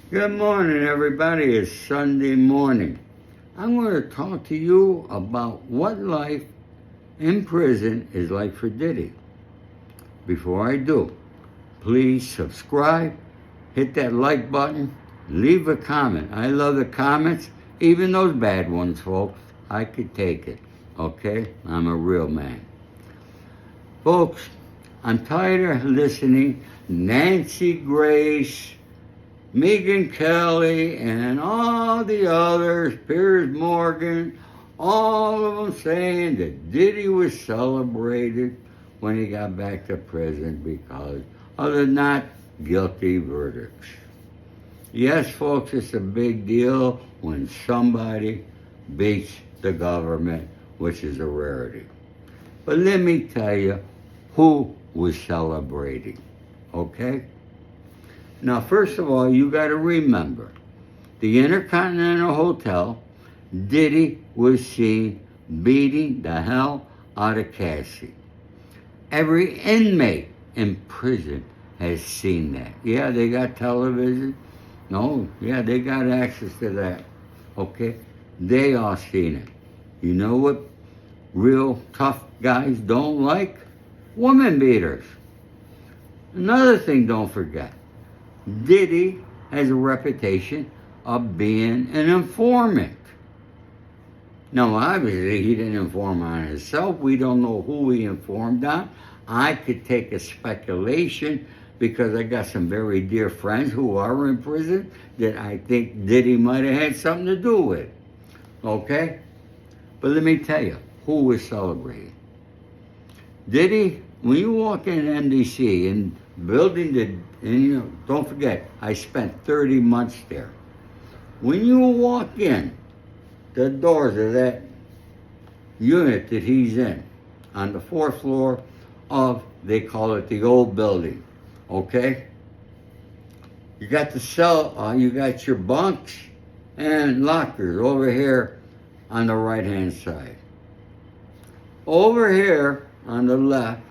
Good morning, everybody. It's Sunday morning. I'm going to talk to you about what life in prison is like for Diddy. Before I do, please subscribe, hit that like button, leave a comment. I love the comments, even those bad ones, folks. I could take it, okay? I'm a real man. Folks, I'm tired of listening Nancy Grace, Megyn Kelly, and all the others, Piers Morgan, all of them saying that Diddy was celebrated when he got back to prison because of the not guilty verdicts. Yes, folks, it's a big deal when somebody beats the government, which is a rarity. But let me tell you who was celebrating, okay? Now, first of all, you got to remember, the Intercontinental Hotel, Diddy was seen beating the hell out of Cassie. Every inmate in prison has seen that. Yeah, they got television. No, yeah, they got access to that. Okay? They all seen it. You know what real tough guys don't like? Woman beaters. Another thing, don't forget, Diddy has a reputation of being an informant. Now, obviously, he didn't inform on himself. We don't know who he informed on. I could take a speculation because I got some very dear friends who are in prison that I think Diddy might have had something to do with. Okay? But let me tell you, who was celebrating? Diddy, when you walk in MDC and building and you know, don't forget, I spent 30 months there. When you walk in the doors of that unit that he's in, on the 4th floor of, they call it the old building, okay? You got the cell, you got your bunks and lockers over here on the right-hand side. Over here on the left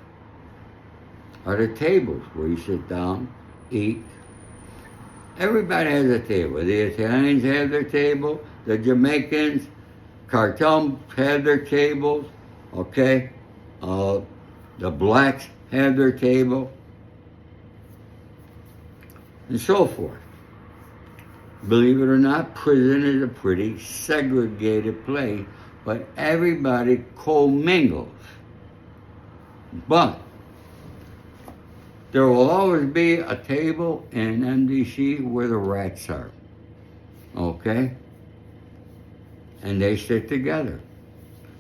are the tables where you sit down, eat. Everybody has a table. The Italians have their table, the Jamaicans, cartel have their tables, okay? The blacks have their table, and so forth. Believe it or not, prison is a pretty segregated place, but everybody commingles. But there will always be a table in MDC where the rats are, okay? And they sit together.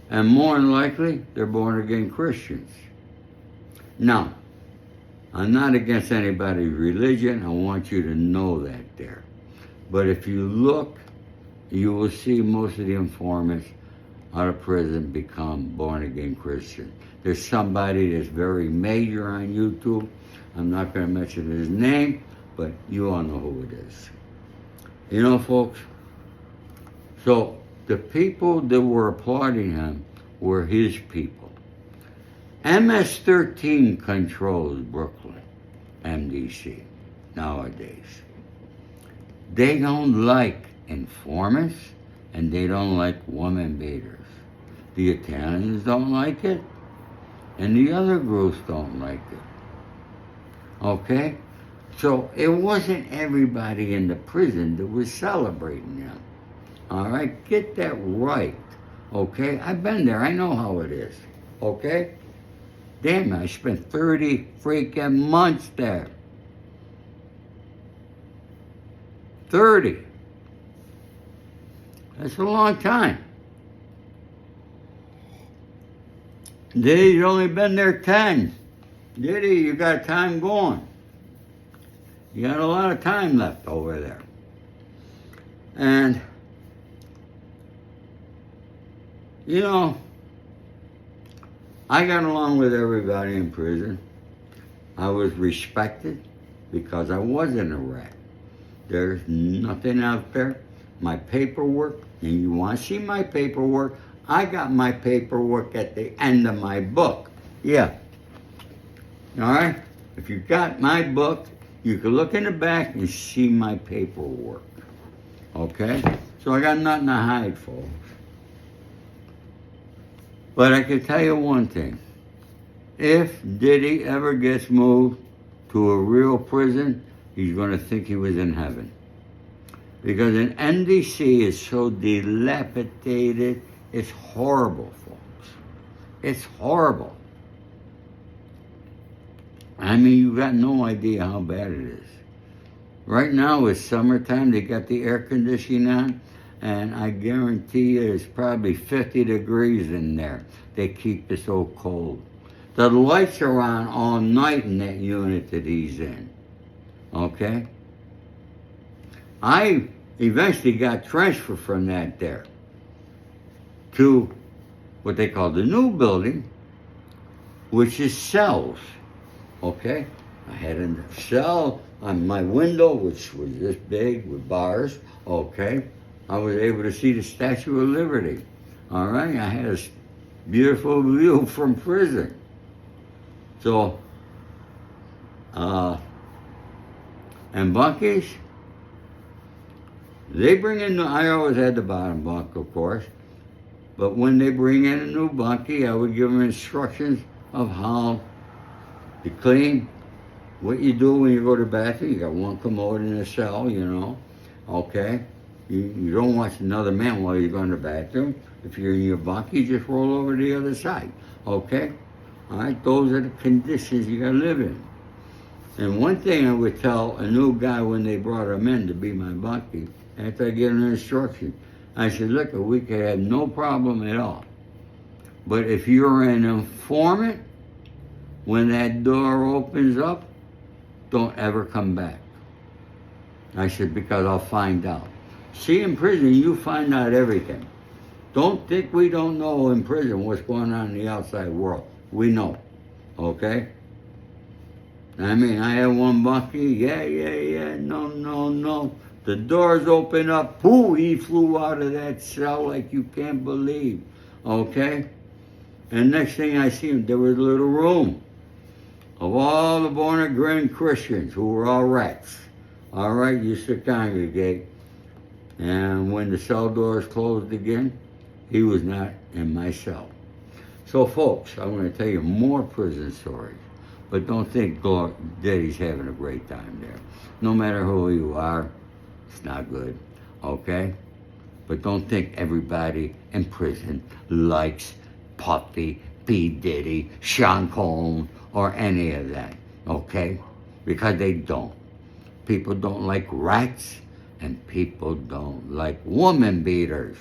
And more than likely, they're born-again Christians. Now, I'm not against anybody's religion. I want you to know that there. But if you look, you will see most of the informants out of prison become born-again Christians. There's somebody that's very major on YouTube. I'm not going to mention his name, but you all know who it is. You know, folks, so the people that were applauding him were his people. MS-13 controls Brooklyn, MDC, nowadays. They don't like informants, and they don't like woman beaters. The Italians don't like it, and the other groups don't like it. Okay? So it wasn't everybody in the prison that was celebrating them. All right? Get that right. Okay? I've been there. I know how it is. Okay? Damn, I spent 30 freaking months there. 30. That's a long time. Diddy's only been there 10. Diddy, you got time going. You got a lot of time left over there. And, you know, I got along with everybody in prison. I was respected because I wasn't a rat. There's nothing out there. My paperwork, and you want to see my paperwork, I got my paperwork at the end of my book. Yeah. All right? If you got my book, You can look in the back and see my paperwork. Okay? So I got nothing to hide, folks. But I can tell you one thing. If Diddy ever gets moved to a real prison, he's going to think he was in heaven. Because an NDC is so dilapidated, it's horrible, folks. It's horrible. I mean, you got no idea how bad it is. Right now it's summertime, they got the air conditioning on, and I guarantee you it's probably 50 degrees in there. They keep it so cold. The lights are on all night in that unit that he's in. Okay? I eventually got transferred from that there to what they call the new building, which is cells. Okay? I had a cell on my window, which was this big with bars. Okay? I was able to see the Statue of Liberty. All right? I had a beautiful view from prison. So, and bunkies, they bring in, I always had the bottom bunk, of course, but when they bring in a new bunkie, I would give them instructions of how to clean, what you do when you go to the bathroom. You got one commode in the cell, you know, okay? You don't watch another man while you're going to the bathroom. If you're in your bunkie, you just roll over to the other side, okay? All right, those are the conditions you got to live in. And one thing I would tell a new guy when they brought him in to be my bunkie, after I get an instruction, I said, look, we could have no problem at all. But if you're an informant, when that door opens up, don't ever come back. I said, because I'll find out. See, in prison, you find out everything. Don't think we don't know in prison what's going on in the outside world. We know, okay? I mean, I had one bunkie, yeah, no. The doors open up, pooh, he flew out of that cell like you can't believe, okay? And next thing I see him, there was a little room of all the born-again Christians who were all rats. All right, used to congregate. And when the cell doors closed again, he was not in my cell. So, folks, I'm going to tell you more prison stories. But don't think Daddy's having a great time there. No matter who you are, it's not good, okay? But don't think everybody in prison likes Puffy, P. Diddy, Sean Combs, or any of that, okay? Because they don't. People don't like rats, and people don't like woman beaters.